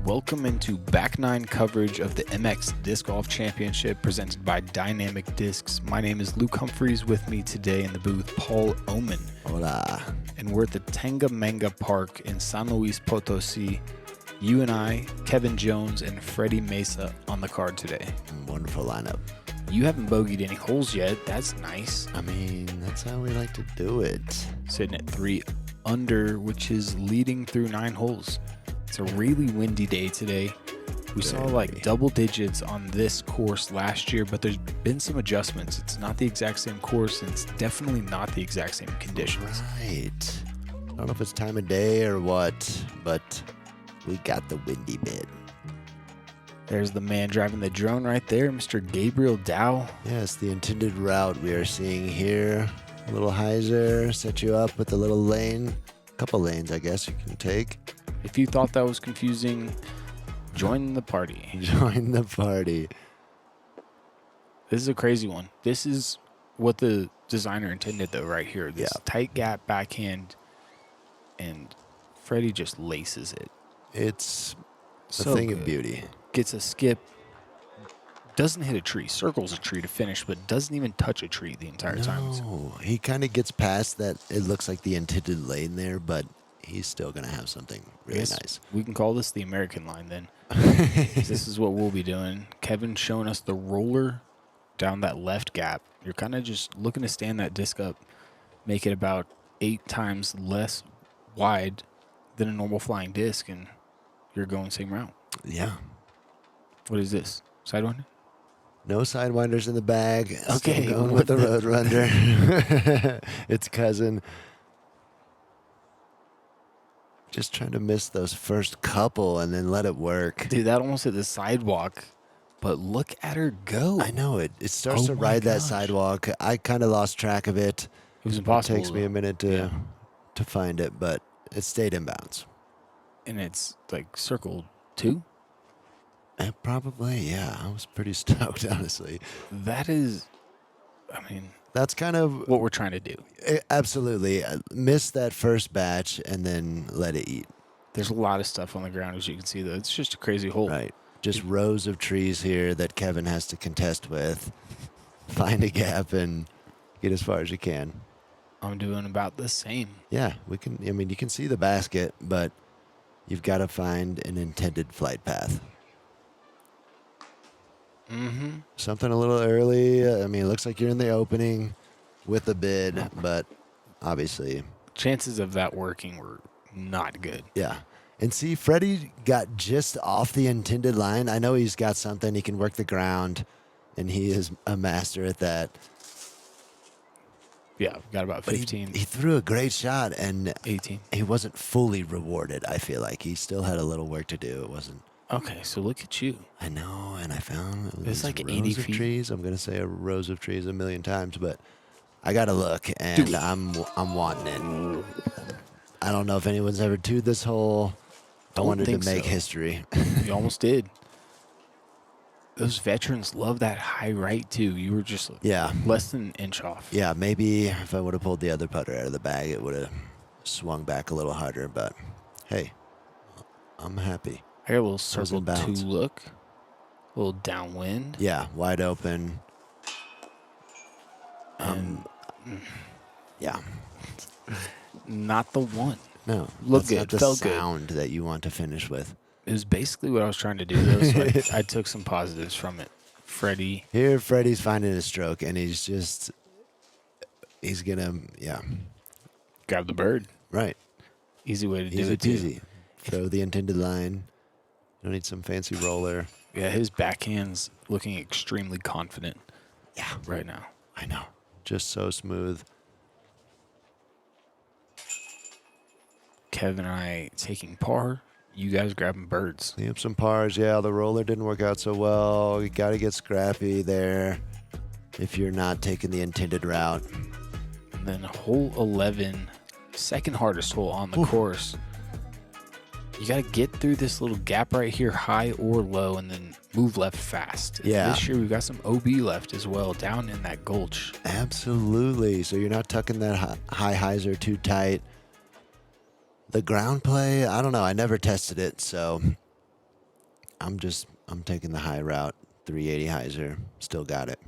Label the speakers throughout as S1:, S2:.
S1: Welcome into back nine coverage of the MX Disc Golf Championship presented by Dynamic Discs. My name is Luke Humphries. With me today in the booth, Paul Oman.
S2: Hola.
S1: And we're at the Tangamenga Park in San Luis Potosí. You and I, Kevin Jones, and Fredy Meza on the card today.
S2: Wonderful lineup.
S1: You haven't bogeyed any holes yet. That's nice.
S2: I mean, that's how we like to do it.
S1: Sitting at 3 under, which is leading through 9 holes. It's a really windy day today. We saw like double digits on this course last year, but there's been some adjustments. It's not the exact same course, and it's definitely not the exact same conditions.
S2: Right. I don't know if it's time of day or what, but we got the windy bit.
S1: There's the man driving the drone right there, Mr. Gabriel Dow.
S2: Yes, the intended route we are seeing here. A little hyzer, set you up with a little lane. A couple lanes, I guess, you can take.
S1: If you thought that was confusing, join the party.
S2: Join the party.
S1: This is a crazy one. This is what the designer intended, though, right here. This tight gap backhand, and Fredy just laces it.
S2: It's a
S1: So
S2: thing
S1: good.
S2: of beauty.
S1: Gets a skip, doesn't hit a tree, circles a tree to finish, but doesn't even touch a tree the entire time.
S2: No, he kind of gets past that. It looks like the intended lane there, but he's still going to have something really nice.
S1: We can call this the American line then. This is what we'll be doing. Kevin showing us the roller down that left gap. You're kind of just looking to stand that disc up, make it about 8 times less wide than a normal flying disc, and you're going same route.
S2: Yeah.
S1: What is this? Sidewinder?
S2: No sidewinders in the bag.
S1: Okay,
S2: Still going with the Roadrunner. Its cousin. Just trying to miss those first couple and then let it work.
S1: Dude, that almost hit the sidewalk, but look at her go.
S2: I know it. It starts to
S1: my
S2: ride that
S1: gosh.
S2: sidewalk. I kind of lost track of it.
S1: It was impossible.
S2: It takes me a minute to find it, but it stayed in bounds.
S1: And it's like circle 2.
S2: Probably, yeah. I was pretty stoked, honestly.
S1: That is, I mean,
S2: That's kind of
S1: what we're trying to do.
S2: Absolutely. Miss that first batch and then let it eat.
S1: There's a lot of stuff on the ground, as you can see, though. It's just a crazy hole.
S2: Right. Just rows of trees here that Kevin has to contest with. Find a gap and get as far as you can.
S1: I'm doing about the same.
S2: Yeah, we can. I mean, you can see the basket, but you've got to find an intended flight path.
S1: Mm-hmm.
S2: Something a little early. I mean, it looks like you're in the opening with a bid, but obviously.
S1: Chances of that working were not good.
S2: Yeah. And see, Fredy got just off the intended line. I know he's got something. He can work the ground, and he is a master at that.
S1: Yeah, got about 15.
S2: He threw a great shot, and
S1: 18.
S2: he wasn't fully rewarded, I feel like. He still had a little work to do. It wasn't.
S1: Okay, so look at you.
S2: I know, and I found
S1: It's like
S2: rows
S1: 80
S2: of
S1: feet.
S2: trees. I'm going to say a rows of trees a million times, but I got to look, and
S1: Dude.
S2: I'm wanting it. I don't know if anyone's ever toed this hole. I wanted to make history.
S1: You almost did. Those veterans love that high right, too. You were just less than an inch off.
S2: Yeah, maybe if I would have pulled the other putter out of the bag, it would have swung back a little harder, but hey, I'm happy.
S1: I got a little circle 2
S2: bounds.
S1: look. A little downwind.
S2: Yeah, wide open. Yeah.
S1: Not the one.
S2: No,
S1: Look
S2: that's
S1: good.
S2: not the
S1: Felt good.
S2: sound that you want to finish with.
S1: It was basically what I was trying to do, though, so I took some positives from it. Fredy.
S2: Here, Fredy's finding a stroke, and he's gonna,
S1: Grab the bird.
S2: right.
S1: Easy way to do
S2: Easy
S1: it, too.
S2: peasy. Throw the intended line. Don't need some fancy roller.
S1: Yeah, his backhand's looking extremely confident.
S2: Yeah,
S1: right now.
S2: I know. Just so smooth.
S1: Kevin and I taking par. You guys grabbing birds.
S2: Clean up some pars. Yeah, the roller didn't work out so well. You got to get scrappy there if you're not taking the intended route.
S1: And then hole 11, second hardest hole on the course. You got to get through this little gap right here, high or low, and then move left fast.
S2: Yeah.
S1: This year we've got some OB left as well, down in that gulch.
S2: Absolutely. So you're not tucking that high hyzer too tight. The ground play, I don't know. I never tested it, so I'm taking the high route. 380 hyzer. Still got it.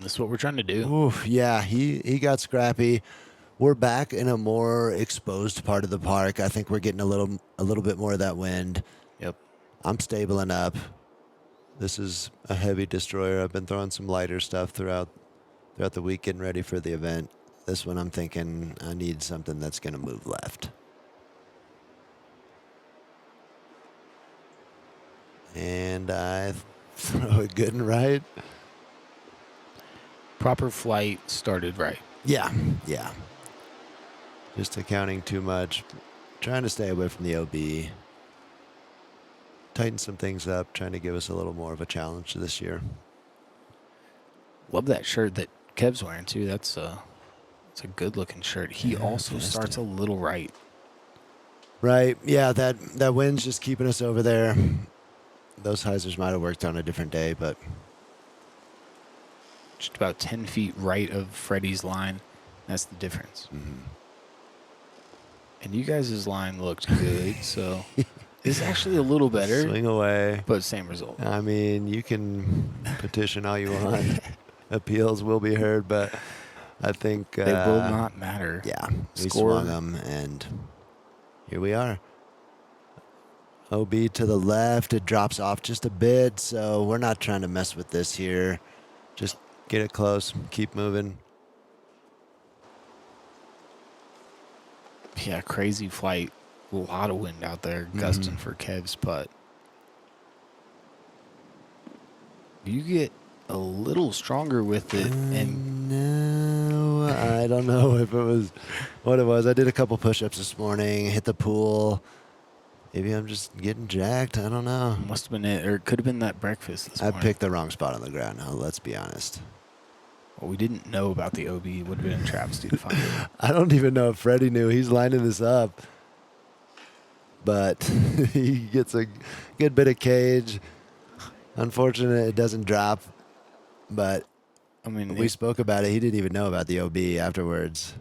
S1: This is what we're trying to do.
S2: Oof, yeah, he got scrappy. We're back in a more exposed part of the park. I think we're getting a little bit more of that wind.
S1: Yep.
S2: I'm stabling up. This is a heavy destroyer. I've been throwing some lighter stuff throughout the week, getting ready for the event. This one, I'm thinking I need something that's going to move left. And I throw it good and right.
S1: Proper flight started right.
S2: Yeah. Just accounting too much. Trying to stay away from the OB. Tighten some things up, trying to give us a little more of a challenge this year.
S1: Love that shirt that Kev's wearing too. That's a good looking shirt. He also starts a little right.
S2: Right. Yeah, that wind's just keeping us over there. Those hyzers might have worked on a different day, but
S1: Just about 10 feet right of Fredy's line. That's the difference.
S2: Mm-hmm.
S1: And you guys' line looked good, so it's actually a little better.
S2: Swing away.
S1: But same result.
S2: I mean, you can petition all you want. Appeals will be heard, but I think
S1: They will not matter.
S2: Yeah, we
S1: Score.
S2: swung them, and here we are. OB to the left. It drops off just a bit, so we're not trying to mess with this here. Just get it close. Keep moving.
S1: Yeah, crazy flight. A lot of wind out there, gusting for Kev's putt. You get a little stronger with it, and
S2: No, I don't know if it was what it was. I did a couple push-ups this morning, hit the pool. Maybe I'm just getting jacked. I don't know.
S1: must have been it, or it could have been that breakfast this
S2: I
S1: morning.
S2: picked the wrong spot on the ground. Now, let's be honest.
S1: What we didn't know about the OB would have been a travesty to find it.
S2: I don't even know if Fredy knew. He's lining this up. But he gets a good bit of cage. Unfortunate it doesn't drop. But
S1: I mean,
S2: we spoke about it. He didn't even know about the OB afterwards.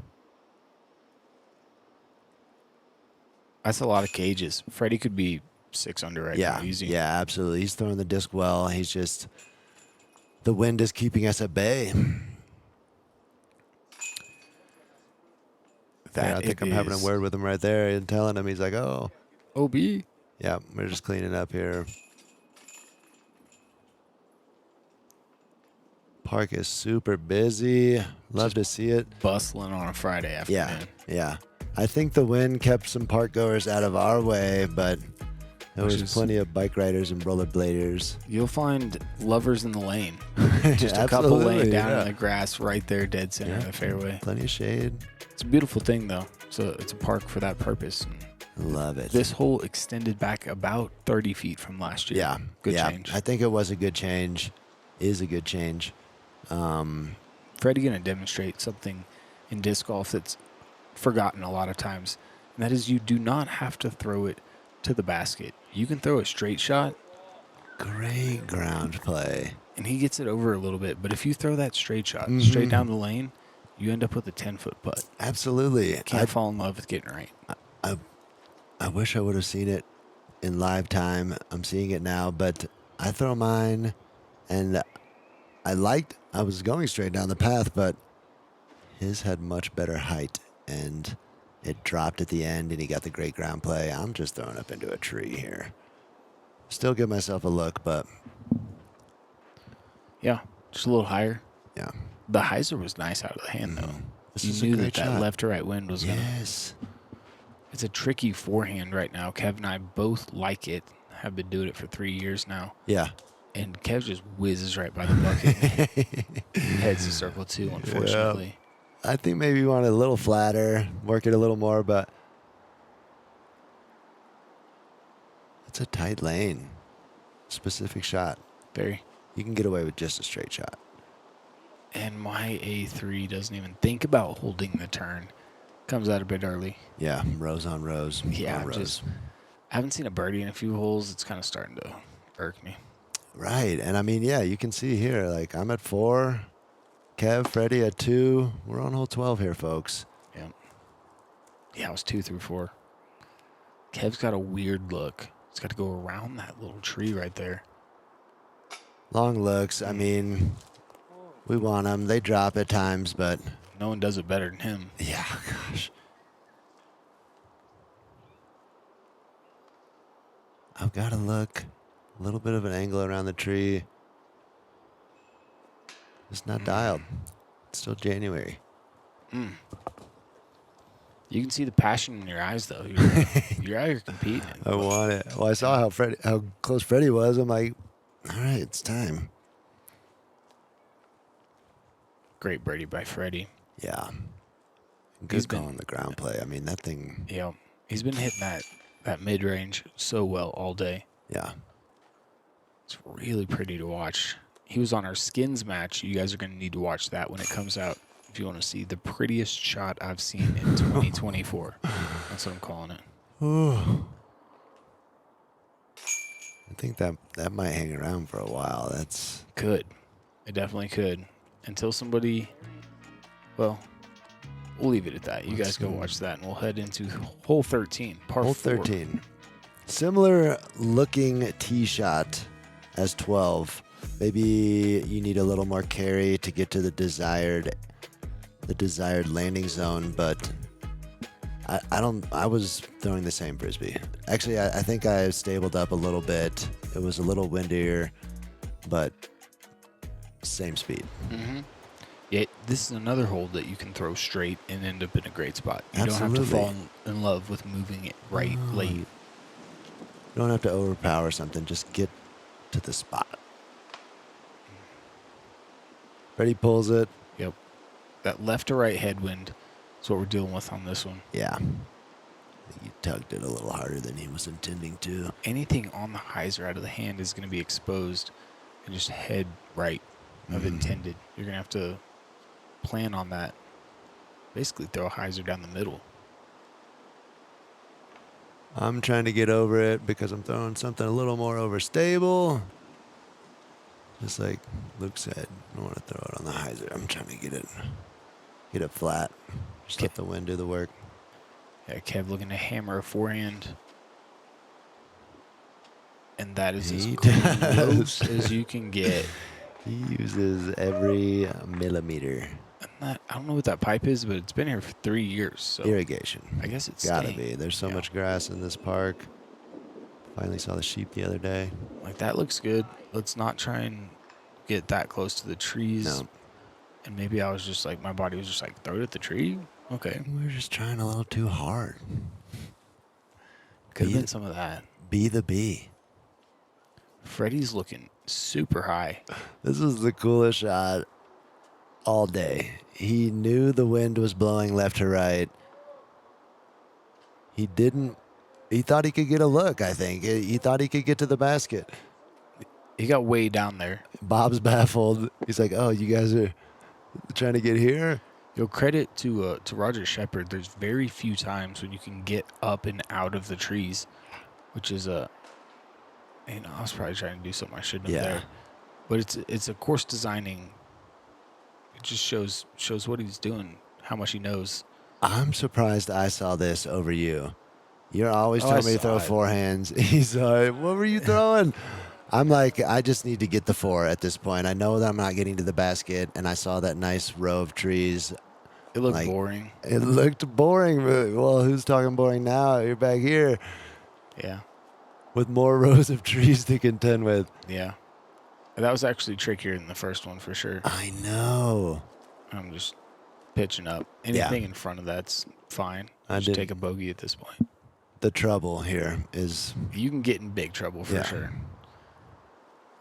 S1: that's a lot of cages. Fredy could be 6 under right now, easy.
S2: Yeah, absolutely. He's throwing the disc well. He's just, the wind is keeping us at bay. I think I'm having a word with him right there and telling him, he's like, oh.
S1: OB.
S2: Yeah, we're just cleaning up here. Park is super busy. Love to see it.
S1: Bustling on a Friday afternoon.
S2: Yeah. I think the wind kept some park goers out of our way, but there was plenty of bike riders and rollerbladers.
S1: You'll find lovers in the lane. Just a couple laying down in the grass right there, dead center of the fairway.
S2: Plenty of shade.
S1: It's a beautiful thing, though. So it's a park for that purpose. And
S2: love it.
S1: this hole extended back about 30 feet from last year.
S2: Yeah.
S1: Good change.
S2: I think it was a good change. Is a good change.
S1: Fredy going to demonstrate something in disc golf that's forgotten a lot of times, and that is you do not have to throw it to the basket. You can throw a straight shot.
S2: Great ground play.
S1: And he gets it over a little bit, but if you throw that straight shot straight down the lane, you end up with a 10-foot putt.
S2: Absolutely.
S1: Can't fall in love with getting right.
S2: I wish I would have seen it in live time. I'm seeing it now, but I throw mine, and I was going straight down the path, but his had much better height, and it dropped at the end, and he got the great ground play. I'm just throwing up into a tree here. Still give myself a look, but
S1: Yeah, just a little higher.
S2: yeah.
S1: The hyzer was nice out of the hand, though.
S2: This
S1: You
S2: is a
S1: knew
S2: great
S1: that
S2: shot.
S1: left to right wind was going to...
S2: Yes.
S1: It's a tricky forehand right now. Kev and I both like it. Have been doing it for 3 years now.
S2: Yeah.
S1: And Kev just whizzes right by the bucket. Heads to circle 2, unfortunately.
S2: I think maybe you want it a little flatter, work it a little more, but it's a tight lane. Specific shot.
S1: Very.
S2: You can get away with just a straight shot.
S1: And my A3 doesn't even think about holding the turn. Comes out a bit early.
S2: Yeah, rows on rows.
S1: Yeah,
S2: on rows.
S1: I haven't seen a birdie in a few holes. It's kind of starting to irk me.
S2: Right, and I mean, yeah, you can see here, like I'm at 4. Kev, Fredy at 2. We're on hole 12 here, folks.
S1: Yeah. Yeah, it was 2 through 4. Kev's got a weird look. He's got to go around that little tree right there.
S2: Long looks. I mean, we want them. They drop at times, but
S1: No one does it better than him.
S2: yeah, gosh. I've got to look. A little bit of an angle around the tree. It's not dialed. It's still January.
S1: You can see the passion in your eyes, though. You're out here competing.
S2: I want it. Well, I saw how close Fredy was. I'm like, all right, it's time.
S1: Great birdie by Fredy.
S2: Yeah.
S1: He's
S2: Good call on the ground play. I mean, that thing.
S1: Yeah, he's been hitting that mid-range so well all day.
S2: Yeah.
S1: It's really pretty to watch. He was on our skins match. You guys are going to need to watch that when it comes out if you want to see the prettiest shot I've seen in 2024. That's what I'm calling it.
S2: Ooh. I think that might hang around for a while. That's
S1: Could. It definitely could. Until somebody, well, we'll leave it at that. You guys go watch that, and we'll head into hole 13, par 4.
S2: hole 13. Similar looking tee shot as 12. Maybe you need a little more carry to get to the desired landing zone, but I was throwing the same frisbee. Actually, I think I stabled up a little bit. It was a little windier, but same speed.
S1: Mm-hmm. Yeah, this is another hole that you can throw straight and end up in a great spot. You
S2: Absolutely.
S1: don't have to fall in love with moving it right late.
S2: You don't have to overpower something. Just get to the spot. Fredy pulls it.
S1: Yep. That left to right headwind is what we're dealing with on this one.
S2: Yeah. I think he tugged it a little harder than he was intending to.
S1: Anything on the hyzer out of the hand is going to be exposed and just head right of intended. You're going to have to plan on that. Basically throw a hyzer down the middle.
S2: I'm trying to get over it because I'm throwing something a little more overstable. Just like Luke said, I don't want to throw it on the hyzer. I'm trying to get it flat. Just let the wind do the work.
S1: Yeah, Kev looking to hammer a forehand. And that is as close as you can get.
S2: He uses every millimeter.
S1: I don't know what that pipe is, but it's been here for 3 years. So
S2: Irrigation.
S1: I guess it's
S2: gotta
S1: staying.
S2: be. There's so much grass in this park. Finally saw the sheep the other day.
S1: Like, that looks good. Let's not try and get that close to the trees.
S2: No.
S1: And maybe I was just like, my body was just like, throw it at the tree? Okay.
S2: We're just trying a little too hard.
S1: Could have been some of that.
S2: Be the bee.
S1: Fredy's looking super high.
S2: This was the coolest shot all day. He knew the wind was blowing left to right. He thought he could get a look, I think. He thought he could get to the basket.
S1: He got way down there.
S2: Bob's baffled. He's like, oh, you guys are trying to get here?
S1: Yo, credit to Roger Shepard. There's very few times when you can get up and out of the trees, which is I was probably trying to do something I shouldn't have there. But it's a course designing. It just shows what he's doing, how much he knows.
S2: I'm surprised I saw this over you. You're always
S1: I
S2: telling me to throw
S1: saw it.
S2: forehands. He's like, what were you throwing? I'm like, I just need to get the 4 at this point. I know that I'm not getting to the basket, and I saw that nice row of trees.
S1: It looked boring.
S2: It looked boring. But, well, who's talking boring now? You're back here.
S1: Yeah.
S2: With more rows of trees to contend with.
S1: Yeah. That was actually trickier than the first one for sure.
S2: I know.
S1: I'm just pitching up. Anything in front of that's fine. Just take a bogey at this point.
S2: The trouble here is...
S1: You can get in big trouble for sure.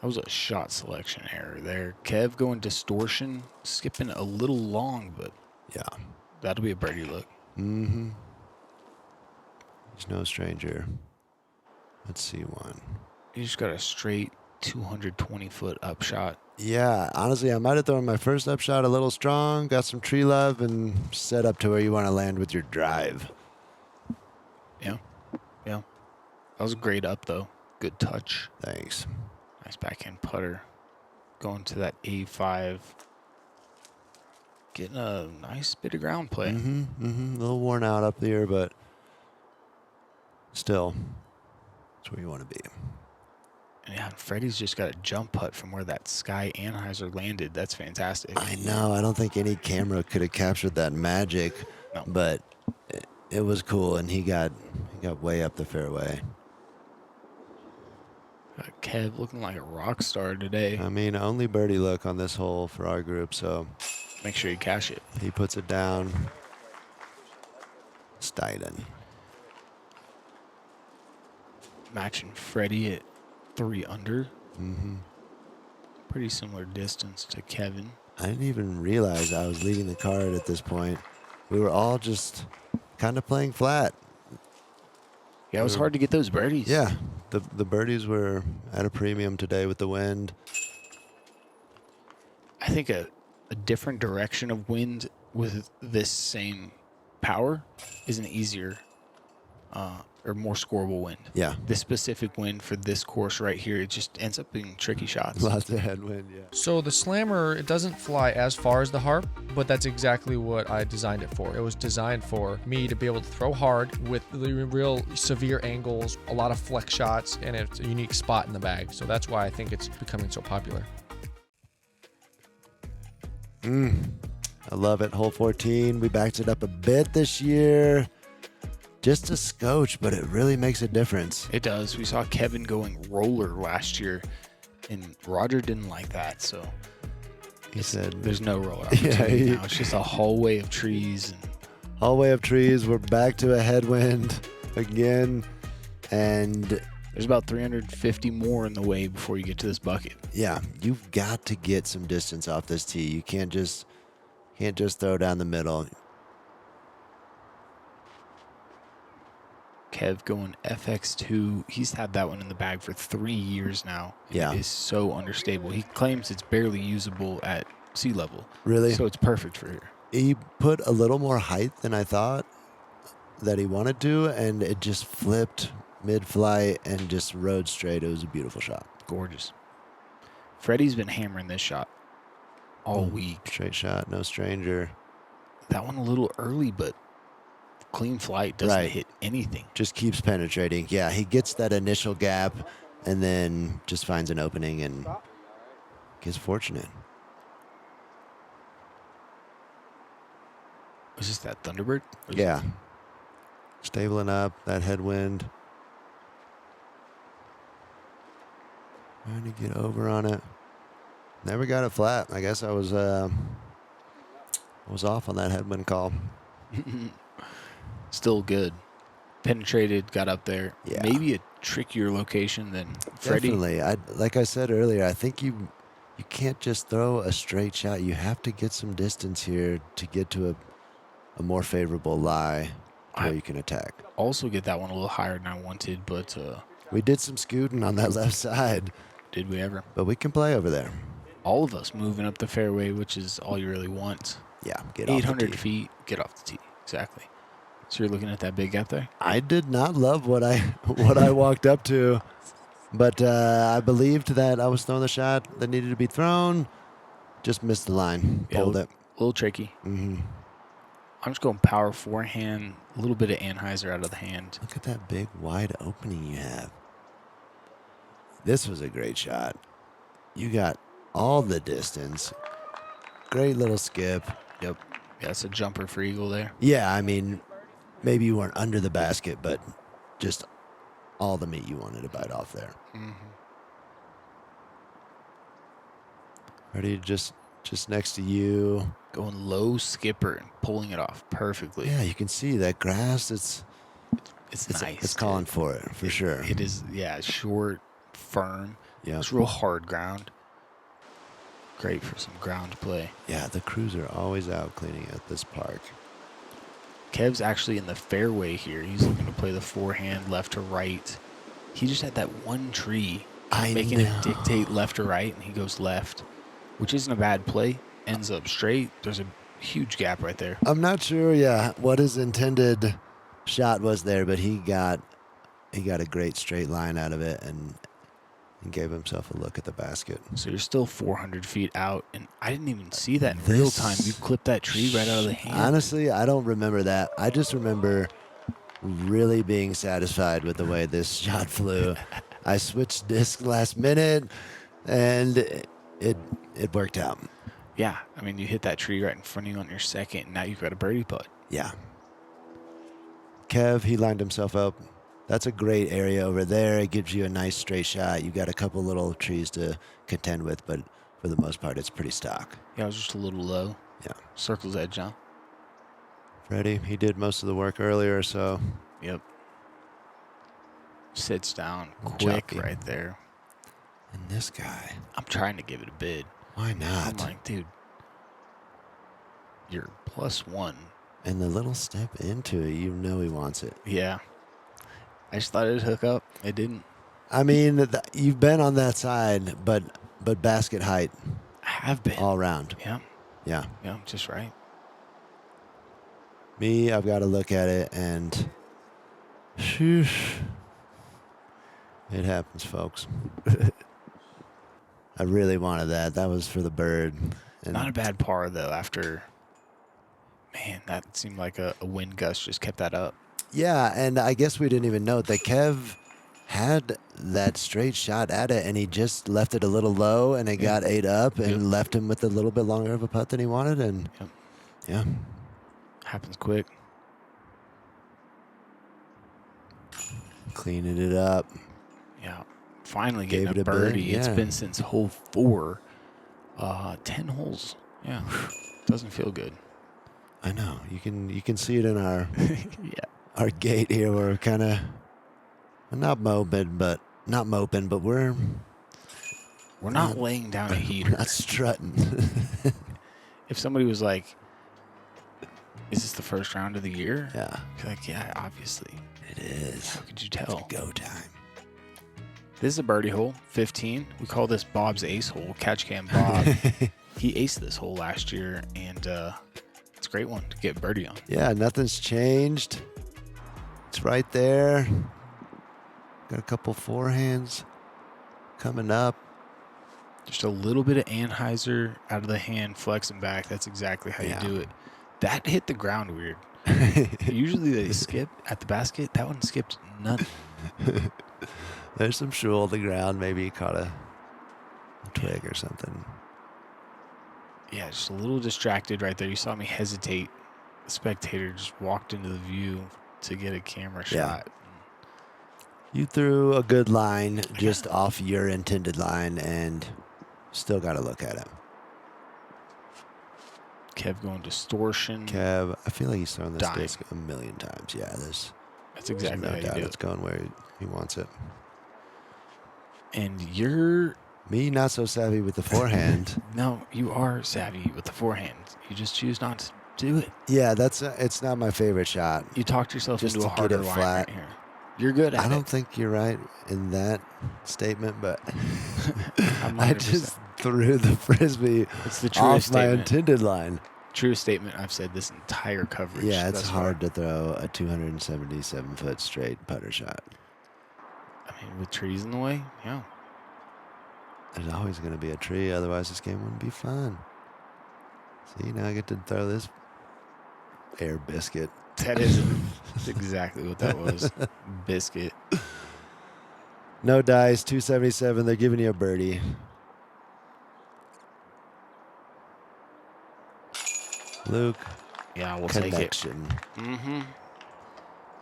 S1: That was a shot selection error there. Kev going distortion, skipping a little long, but that'll be a birdie look.
S2: Mm-hmm. He's no stranger. Let's see one.
S1: You just got a straight 220-foot upshot.
S2: Yeah, honestly, I might have thrown my first upshot a little strong, got some tree love, and set up to where you want to land with your drive.
S1: Yeah. Yeah. That was a great up, though. Good touch.
S2: Thanks.
S1: Nice backhand putter. Going to that A5. Getting a nice bit of ground play.
S2: A little worn out up there, but still, that's where you want to be.
S1: And yeah, Freddie's just got a jump putt from where that Sky Anheuser landed. That's fantastic.
S2: I know. I don't think any camera could have captured that magic,
S1: No.
S2: but it was cool, and he got way up the fairway.
S1: Kev looking like a rock star today.
S2: I mean, only birdie luck on this hole for our group, so
S1: Make sure you cash it.
S2: he puts it down. Styling.
S1: Matching Freddie at 3 under.
S2: Mm-hmm.
S1: Pretty similar distance to Kevin.
S2: I didn't even realize I was leading the card at this point. We were all just kind of playing flat.
S1: Yeah, it was hard to get those birdies.
S2: Yeah, the birdies were at a premium today with the wind.
S1: I think a different direction of wind with this same power is an easier or more scoreable wind.
S2: Yeah.
S1: This specific wind for this course right here, it just ends up being tricky shots.
S2: Lots of headwind, yeah.
S3: So the slammer, it doesn't fly as far as the harp, but that's exactly what I designed it for. It was designed for me to be able to throw hard with the real severe angles, a lot of flex shots, and it's a unique spot in the bag. So that's why I think it's becoming so popular.
S2: I love it. Hole 14. We backed it up a bit this year. Just a scotch, but it really makes a difference.
S1: It does. We saw Kevin going roller last year, and Roger didn't like that, so
S2: He said,
S1: there's no roller opportunity
S2: Yeah,
S1: now. It's just a hallway of trees. And
S2: hallway of trees. We're back to a headwind again. And
S1: there's about 350 more in the way before you get to this bucket.
S2: yeah, you've got to get some distance off this tee. You can't just throw down the middle.
S1: Kev going FX2. He's had that one in the bag for 3 years now.
S2: Yeah.
S1: It is so understable. He claims it's barely usable at sea level.
S2: Really?
S1: So it's perfect for here.
S2: He put a little more height than I thought that he wanted to, and it just flipped mid-flight and just rode straight. It was a beautiful shot.
S1: Gorgeous. Freddie's been hammering this shot all week.
S2: Straight shot, no stranger.
S1: That one a little early, but clean flight doesn't
S2: Right.
S1: hit anything.
S2: Just keeps penetrating. Yeah, he gets that initial gap and then just finds an opening and gets fortunate.
S1: Was this that Thunderbird?
S2: Yeah. Stabling up, that headwind. Trying to get over on it. Never got it flat. I guess I was off on that headwind call.
S1: Still good. Penetrated, got up there.
S2: Yeah.
S1: Maybe a trickier location than Freddie.
S2: Definitely. Like I said earlier, I think you can't just throw a straight shot. You have to get some distance here to get to a more favorable lie where you can attack.
S1: Also get that one a little higher than I wanted, but
S2: We did some scooting on that left side,
S1: did we ever?
S2: but we can play over there.
S1: All of us moving up the fairway, which is all you really want.
S2: Yeah, get off the
S1: 800
S2: tee.
S1: feet, get off the tee. Exactly. So you're looking at that big gap there?
S2: I did not love what I walked up to, but I believed that I was throwing the shot that needed to be thrown. Just missed the line.
S1: Yeah,
S2: Pulled it.
S1: A little tricky.
S2: Mm-hmm.
S1: I'm just going power forehand, a little bit of Anheuser out of the hand.
S2: Look at that big wide opening you have. This was a great shot. You got all the distance. Great little skip.
S1: Yep. Yeah, it's a jumper for Eagle there.
S2: Yeah, I mean, maybe you weren't under the basket, but just all the meat you wanted to bite off there.
S1: Mm-hmm.
S2: Ready just next to you.
S1: Going low skipper and pulling it off perfectly.
S2: Yeah, you can see that grass. It's
S1: nice.
S2: It's calling for it, for sure.
S1: It is, yeah, short, firm.
S2: Yeah.
S1: It's real hard ground. Great for some ground play.
S2: Yeah, the crews are always out cleaning at this park.
S1: Kev's actually in the fairway here. He's looking to play the forehand left to right. He just had that one tree making it dictate left to right, and he goes left, which isn't a bad play. Ends up straight. There's a huge gap right there.
S2: I'm not sure, what his intended shot was there, but he got a great straight line out of it, and and gave himself a look at the basket.
S1: So you're still 400 feet out, and I didn't even see that in real time. You clipped that tree right out of the hand.
S2: Honestly, I don't remember that. I just remember really being satisfied with the way this shot flew. I switched disc last minute, and it worked out.
S1: Yeah, I mean, you hit that tree right in front of you on your second, and now you've got a birdie putt.
S2: Yeah. Kev, he lined himself up. That's a great area over there. It gives you a nice straight shot. You got a couple little trees to contend with, but for the most part, it's pretty stock.
S1: Yeah, it was just a little low.
S2: Yeah.
S1: Circle's edge, huh?
S2: Fredy, he did most of the work earlier, so.
S1: Yep. Sits down quick
S2: Choppy.
S1: right there.
S2: And this guy.
S1: I'm trying to give it a bid.
S2: Why
S1: I'm
S2: not?
S1: like, dude, you're +1.
S2: And the little step into it, you know he wants it.
S1: Yeah. I just thought it'd hook up. It didn't.
S2: I mean, you've been on that side, but basket height
S1: I have been.
S2: all around.
S1: Yeah.
S2: Yeah.
S1: Yeah, just right.
S2: Me, I've got to look at it and sheesh. It happens, folks. I really wanted that. That was for the bird. And
S1: Not a bad par, though, after... Man, that seemed like a wind gust just kept that up.
S2: yeah, and I guess we didn't even note that Kev had that straight shot at it, and he just left it a little low, and it got 8 up, and left him with a little bit longer of a putt than he wanted, and yeah.
S1: Happens quick.
S2: Cleaning it up.
S1: Yeah. Finally
S2: Gave
S1: getting
S2: it
S1: a
S2: a bid,
S1: birdie. It's
S2: yeah.
S1: been since hole 4. 10 holes. Yeah. Doesn't feel good.
S2: I know. You can see it in our
S1: Yeah.
S2: our gate here. We're kind of not moping, but we're
S1: not laying down a heater.
S2: not strutting.
S1: If somebody was like, is this the first round of the year?
S2: Yeah,
S1: You're like, yeah, obviously.
S2: it is.
S1: How could you tell?
S2: Go time.
S1: This is a birdie hole, 15. We call this Bob's ace hole, Catch Cam Bob. He aced this hole last year, and it's a great one to get birdie on.
S2: Yeah, nothing's changed. It's right there. Got a couple forehands coming up.
S1: Just a little bit of Anheuser out of the hand, flexing back. That's exactly how
S2: Yeah.
S1: you do it. That hit the ground weird. Usually they skip at the basket. That one skipped nothing.
S2: There's some shul on the ground. Maybe he caught a twig or something.
S1: Yeah, just a little distracted right there. You saw me hesitate. The spectator just walked into the view to get a camera
S2: Yeah.
S1: shot.
S2: You threw a good line just off your intended line and still got to look at it.
S1: Kev going distortion.
S2: Kev, I feel like he's thrown this
S1: Dime.
S2: disc a million times. Yeah, there's
S1: That's exactly
S2: no
S1: how you
S2: doubt
S1: do
S2: it's
S1: it.
S2: going where he wants it.
S1: And you're...
S2: Me, not so savvy with the forehand.
S1: No, you are savvy with the forehand. You just choose not to do it.
S2: Yeah, it's not my favorite shot.
S1: You talked yourself
S2: Just
S1: into a
S2: to get
S1: harder
S2: it
S1: line
S2: flat.
S1: right here. You're good at
S2: I
S1: it.
S2: don't think you're right in that statement, but
S1: I'm
S2: I
S1: 100%.
S2: just threw the frisbee
S1: It's the
S2: off
S1: truest
S2: my
S1: statement.
S2: intended line.
S1: Truest statement I've said this entire coverage.
S2: Yeah, it's
S1: thus far.
S2: hard to throw a 277-foot straight putter shot.
S1: I mean, with trees in the way, yeah.
S2: There's always going to be a tree, otherwise this game wouldn't be fun. See, now I get to throw this air biscuit.
S1: That is that's exactly what that was. Biscuit.
S2: No dice, 277. They're giving you a birdie. Luke,
S1: Yeah, we'll take it.
S2: connection.
S1: Mm-hmm.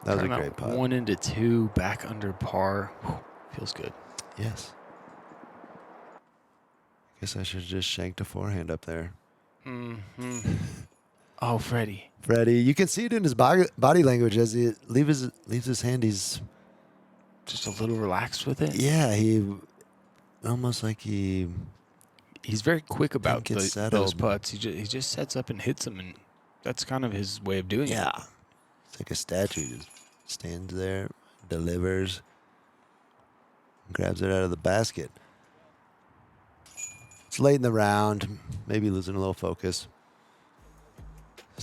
S2: That was a great putt.
S1: 1 into 2, back under par. Whew, feels good.
S2: Yes. Guess I should have just shanked a forehand up there.
S1: Mm-hmm. Oh, Fredy.
S2: Fredy, you can see it in his body language as he leaves his hand. He's
S1: Just a little relaxed with it.
S2: yeah, he almost like he
S1: He's very quick about
S2: get
S1: those
S2: settled.
S1: putts. He just sets up and hits them, and that's kind of his way of doing it.
S2: yeah, it's like a statue. Just stands there, delivers, grabs it out of the basket. It's late in the round, maybe losing a little focus.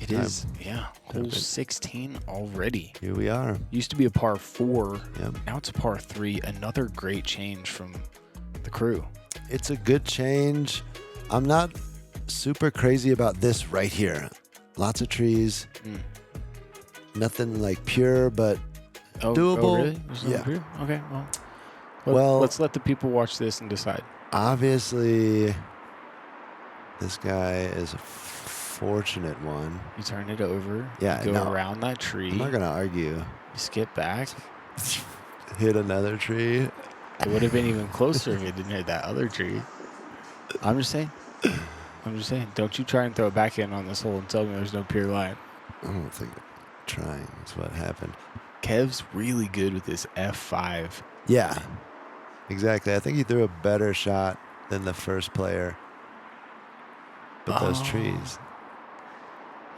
S1: It
S2: Time.
S1: is. Yeah. Hole 16 already.
S2: Here we are.
S1: Used to be a par 4.
S2: Yep.
S1: Now it's a par 3. Another great change from the crew.
S2: It's a good change. I'm not super crazy about this right here. Lots of trees. Nothing like pure, but doable.
S1: Oh, really? There's no crew? Okay, well, let's let the people watch this and decide.
S2: Obviously, this guy is a fortunate one.
S1: You turn it over.
S2: Yeah,
S1: you go around that tree.
S2: I'm not going to argue.
S1: You skip back.
S2: Hit another tree.
S1: It would have been even closer if it didn't hit that other tree. I'm just saying. Don't you try and throw it back in on this hole and tell me there's no pure line.
S2: I don't think trying is what happened.
S1: Kev's really good with this F5.
S2: Yeah, exactly. I think he threw a better shot than the first player. But those trees.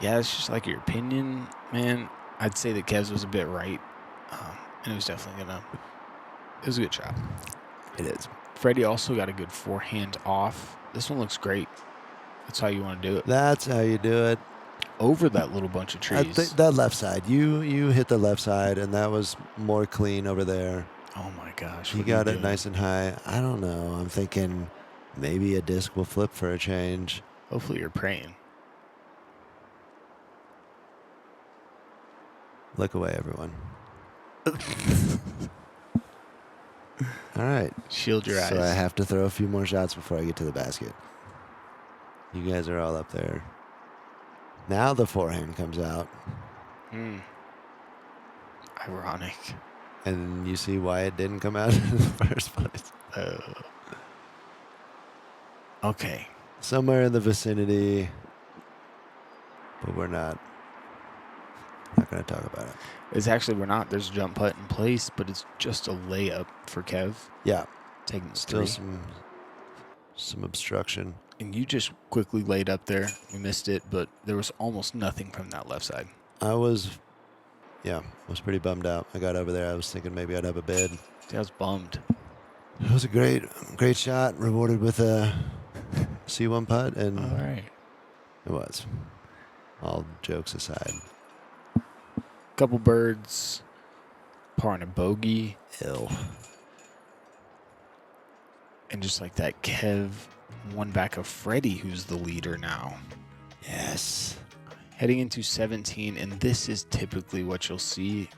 S1: Yeah, it's just like your opinion, man. I'd say that Kev's was a bit right. And it was definitely it was a good shot.
S2: It is.
S1: Fredy also got a good forehand off. This one looks great. That's how you want to do it.
S2: That's how you do it.
S1: Over that little bunch of trees.
S2: I think that left side. You hit the left side, and that was more clean over there.
S1: Oh, my gosh.
S2: You got it nice and high. I don't know. I'm thinking maybe a disc will flip for a change.
S1: Hopefully you're praying.
S2: Look away, everyone. All right.
S1: Shield your eyes.
S2: So I have to throw a few more shots before I get to the basket. You guys are all up there. Now the forehand comes out.
S1: Ironic.
S2: And you see why it didn't come out in the first place.
S1: Okay.
S2: Somewhere in the vicinity. But we're not going to talk about it.
S1: It's actually, we're not. There's a jump putt in place, but it's just a layup for Kev.
S2: Yeah.
S1: Taking
S2: still
S1: three.
S2: some obstruction.
S1: And you just quickly laid up there. We missed it, but there was almost nothing from that left side.
S2: I was pretty bummed out. I got over there. I was thinking maybe I'd have a bid.
S1: I was bummed.
S2: It was a great shot, rewarded with a C1 putt, and
S1: All right.
S2: it was. All jokes aside.
S1: Couple birds, par and a bogey.
S2: Ill.
S1: And just like that, Kev one back of Fredy, who's the leader now.
S2: Yes.
S1: Heading into 17, and this is typically what you'll see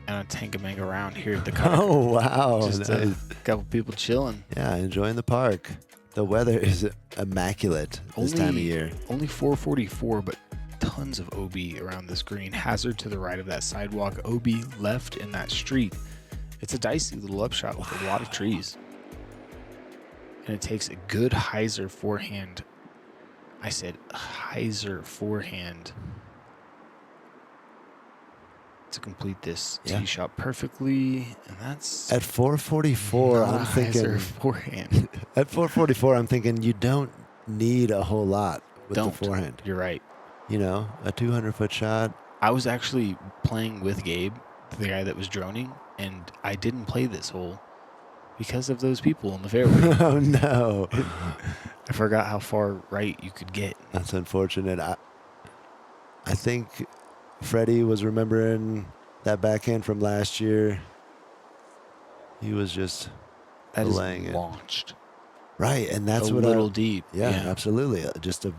S1: on a tankamanga around here at the car.
S2: Oh, wow.
S1: Just
S2: Nice.
S1: a couple people chilling.
S2: Yeah, enjoying the park. The weather is immaculate this time of year.
S1: Only 444, but tons of OB around this green. Hazard to the right of that sidewalk. OB left in that street. It's a dicey little upshot with a lot of trees. And it takes a good hyzer forehand. I said hyzer forehand to complete this tee shot perfectly. And that's
S2: at 444, I'm thinking
S1: forehand.
S2: At 444, I'm thinking you don't need a whole lot with the forehand.
S1: You're right.
S2: You know, a 200-foot shot.
S1: I was actually playing with Gabe, the guy that was droning, and I didn't play this hole because of those people in the fairway.
S2: Oh, no.
S1: I forgot how far right you could get.
S2: That's unfortunate. I think Fredy was remembering that backhand from last year. He was just laying it.
S1: Launched.
S2: Right, and that's
S1: a
S2: what
S1: little deep.
S2: Yeah, absolutely. Just a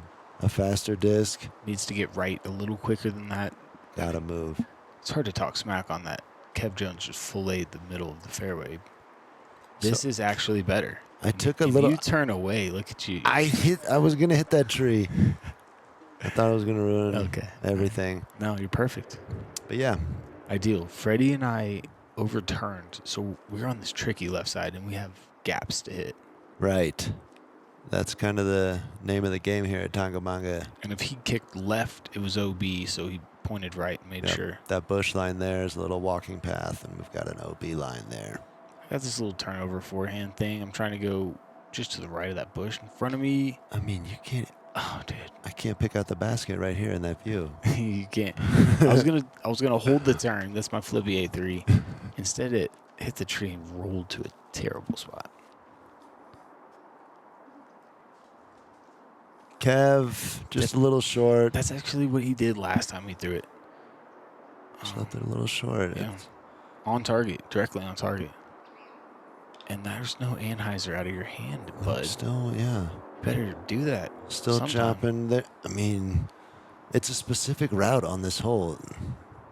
S2: faster disc.
S1: Needs to get right a little quicker than that.
S2: Gotta move.
S1: It's hard to talk smack on that. Kev Jones just filleted the middle of the fairway. This is actually better.
S2: I took
S1: if
S2: a little.
S1: You turn away. Look at you.
S2: I was gonna hit that tree. I thought I was gonna ruin everything.
S1: No, you're perfect.
S2: But yeah,
S1: ideal. Fredy and I overturned, so we're on this tricky left side, and we have gaps to hit.
S2: Right. That's kind of the name of the game here at Tangamanga.
S1: And if he kicked left, it was OB, so he pointed right and made sure.
S2: That bush line there is a little walking path, and we've got an OB line there.
S1: I got this little turnover forehand thing. I'm trying to go just to the right of that bush in front of me.
S2: I mean, you can't.
S1: Oh, dude.
S2: I can't pick out the basket right here in that view.
S1: You can't. I was gonna hold the turn. That's my flippy A3. Instead, it hit the tree and rolled to a terrible spot.
S2: Kev, just a little short.
S1: That's actually what he did last time he threw it.
S2: Just left it a little short.
S1: Yeah. On target, directly on target. And there's no Anheuser out of your hand,
S2: I'm
S1: bud.
S2: still, yeah.
S1: Better do that.
S2: Still
S1: sometime.
S2: chopping. There. I mean, it's a specific route on this hole.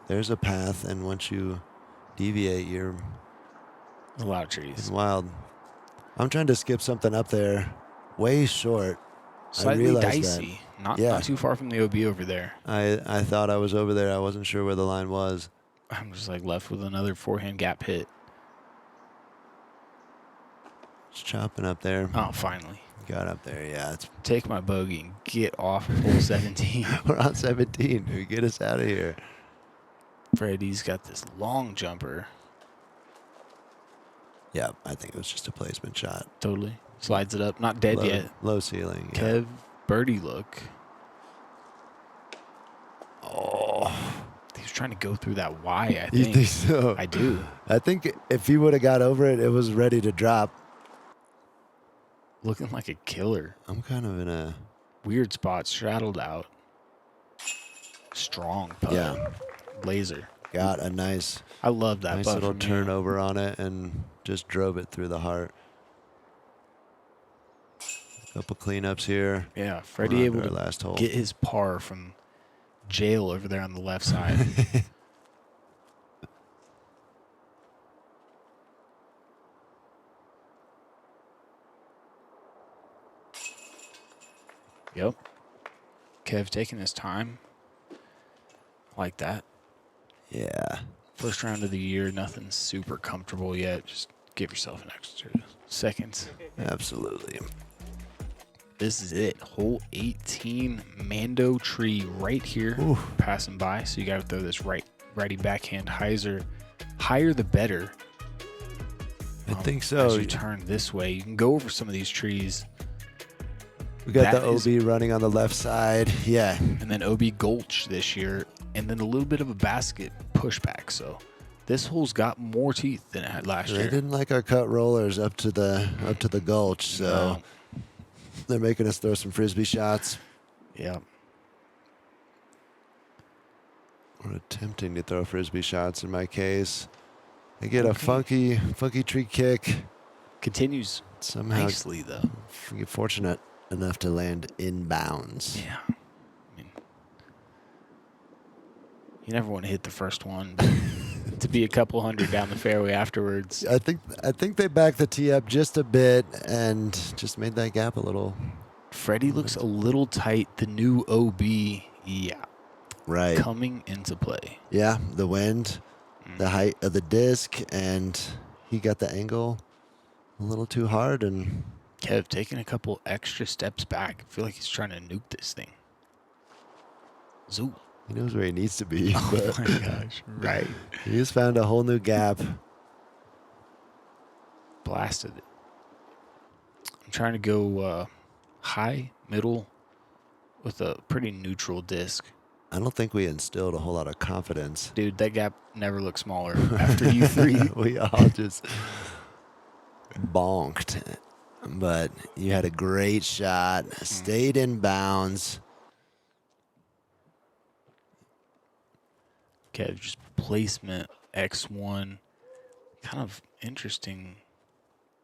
S2: There's a path, and once you deviate, you're
S1: A lot of trees.
S2: in wild. I'm trying to skip something up there, way short.
S1: Slightly
S2: realized
S1: dicey.
S2: that.
S1: Not too far from the OB over there.
S2: I thought I was over there. I wasn't sure where the line was.
S1: I'm just like left with another forehand gap hit.
S2: Just chopping up there.
S1: Oh, finally.
S2: Got up there, yeah.
S1: Take my bogey and get off of hole 17.
S2: We're on 17, dude. Get us out of here.
S1: Fredy's got this long jumper.
S2: Yeah, I think it was just a placement shot.
S1: Totally. Slides it up. Not dead yet.
S2: Low ceiling. Yeah.
S1: Kev, birdie look.
S2: Oh.
S1: He was trying to go through that Y, I
S2: You
S1: think.
S2: think so?
S1: I do.
S2: I think if he would have got over it, it was ready to drop.
S1: Looking like a killer.
S2: I'm kind of in a...
S1: Weird spot, straddled out. Strong putt.
S2: Yeah.
S1: Laser.
S2: Got a nice
S1: I love that putt
S2: little
S1: from you.
S2: turnover on it and just drove it through the heart. A couple cleanups here.
S1: Yeah,
S2: We're
S1: Freddie
S2: on
S1: able
S2: our
S1: to
S2: last hole.
S1: get his par from jail over there on the left side. Yep. Kev taking his time. Like that.
S2: Yeah.
S1: First round of the year, nothing super comfortable yet. Just give yourself an extra seconds.
S2: Absolutely.
S1: This is it. Hole 18, Mando tree right here.
S2: Ooh.
S1: Passing by. So you got to throw this righty backhand hyzer. Higher the better.
S2: I think so.
S1: As you turn this way, you can go over some of these trees.
S2: We got
S1: That
S2: the OB running on the left side. Yeah.
S1: And then OB Gulch this year. And then a little bit of a basket pushback. So this hole's got more teeth than it had last
S2: They
S1: year.
S2: didn't like our cut rollers up to the gulch, so they're making us throw some frisbee shots.
S1: Yeah.
S2: Or attempting to throw frisbee shots in my case. I get a funky tree kick.
S1: Continues
S2: Somehow
S1: nicely, though.
S2: get fortunate enough to land inbounds.
S1: Yeah. I mean, you never want to hit the first one, but to be a couple hundred down the fairway afterwards.
S2: I think they backed the tee up just a bit and just made that gap a little.
S1: Freddie looks a little tight. The new OB, yeah,
S2: Right.
S1: coming into play.
S2: Yeah, the wind, the height of the disc, and he got the angle a little too hard. And
S1: Kev taking a couple extra steps back. I feel like he's trying to nuke this thing. Zoo.
S2: he knows where he needs to be.
S1: Oh
S2: But
S1: my gosh. Right.
S2: he just found a whole new gap.
S1: Blasted it. I'm trying to go high, middle, with a pretty neutral disc.
S2: I don't think we instilled a whole lot of confidence.
S1: Dude, that gap never looked smaller after you three.
S2: We all just bonked. But you had a great shot, stayed in bounds.
S1: Kev, just placement, X1. Kind of interesting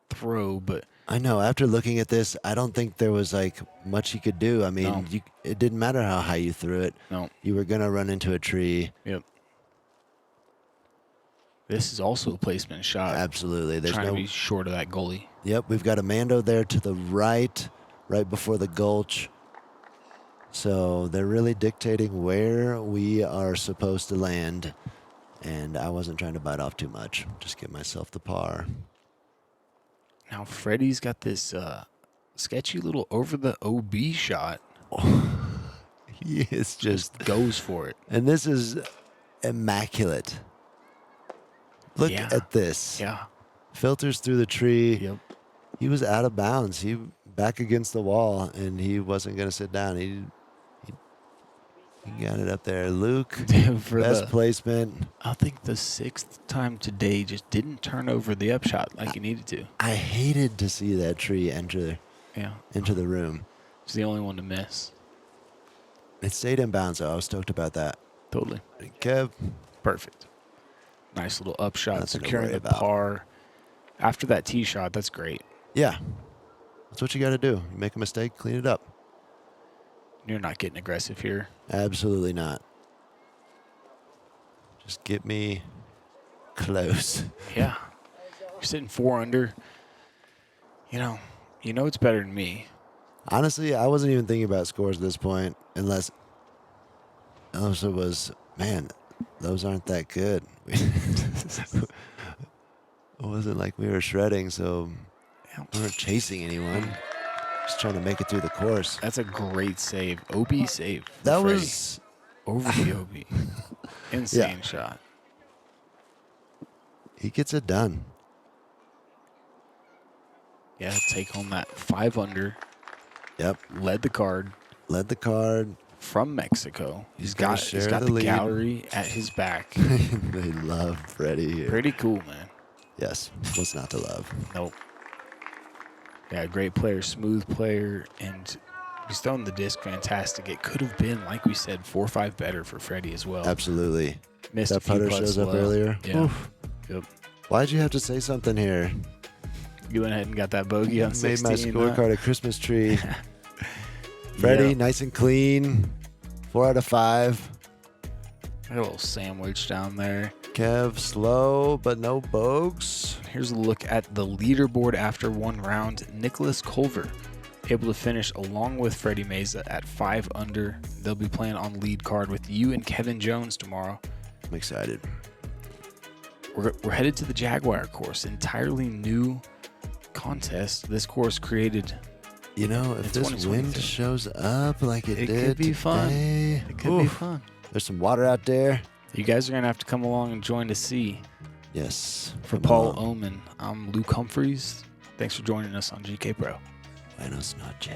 S1: throw, but
S2: I know. After looking at this, I don't think there was like much you could do. I mean,
S1: No.
S2: it didn't matter how high you threw it.
S1: no.
S2: You were gonna run into a tree.
S1: Yep. This is also a placement shot.
S2: Absolutely. There's
S1: Trying
S2: no.
S1: to be short of that goalie.
S2: Yep, we've got a Mando there to the right before the gulch. So they're really dictating where we are supposed to land. And I wasn't trying to bite off too much. Just give myself the par.
S1: Now Freddie's got this sketchy little over the OB shot.
S2: He is just.
S1: Goes for it.
S2: And this is immaculate. Look
S1: Yeah.
S2: at this.
S1: Yeah.
S2: Filters through the tree.
S1: Yep.
S2: He was out of bounds. He back against the wall, and he wasn't going to sit down. He got it up there. Luke,
S1: For
S2: best
S1: the,
S2: placement.
S1: I think the 6th time today just didn't turn over the upshot like he needed to.
S2: I hated to see that tree enter
S1: Yeah.
S2: into the room.
S1: He's the only one to miss.
S2: It stayed in bounds, though. I was stoked about that.
S1: Totally.
S2: Kev,
S1: Perfect. Nice little upshot,
S2: Nothing to
S1: securing
S2: worry
S1: the
S2: about.
S1: par. After that tee shot, that's great.
S2: Yeah. That's what you got to do. You make a mistake, clean it up.
S1: You're not getting aggressive here.
S2: Absolutely not. Just get me close.
S1: Yeah. You're sitting 4 under. You know it's better than me.
S2: Honestly, I wasn't even thinking about scores at this point, unless it was, man, those aren't that good. It wasn't like we were shredding, so we weren't chasing anyone. Just trying to make it through the course.
S1: That's a great save. OB save.
S2: That
S1: Fredy.
S2: was
S1: Over the OB. Insane shot.
S2: He gets it done.
S1: Yeah, take home that 5 under.
S2: Yep.
S1: Led the card
S2: Led the card.
S1: from Mexico.
S2: He's gonna
S1: He's
S2: share
S1: got
S2: the
S1: the
S2: lead.
S1: gallery at his back.
S2: They love Fredy here.
S1: Pretty cool, man.
S2: Yes. What's not to love?
S1: Nope. Yeah, great player, smooth player, and he's throwing the disc fantastic. It could have been, like we said, 4 or 5 better for Fredy as well.
S2: Absolutely.
S1: Missed a
S2: That
S1: few
S2: putter
S1: putts
S2: shows up
S1: low.
S2: earlier.
S1: Yeah.
S2: Oof.
S1: Yep.
S2: Why'd you have to say something here?
S1: You went ahead and got that bogey on
S2: Made
S1: 16.
S2: my scorecard a Christmas tree. Fredy,
S1: Yep.
S2: nice and clean. 4 out of 5.
S1: Got a little sandwich down there.
S2: Kev, slow, but no bogues.
S1: Here's a look at the leaderboard after 1 round. Nicholas Culver able to finish along with Fredy Meza at 5 under. They'll be playing on lead card with you and Kevin Jones tomorrow.
S2: I'm excited.
S1: We're headed to the Jaguar course. Entirely new contest. This course created.
S2: You know, if
S1: In
S2: this wind
S1: 2022.
S2: shows up like it did
S1: could be fun.
S2: today,
S1: It could be fun.
S2: There's some water out there.
S1: You guys are going to have to come along and join to see.
S2: Yes.
S1: For
S2: come
S1: Paul
S2: along.
S1: Oman, I'm Luke Humphries. Thanks for joining us on GK Pro.
S2: Buenos noches.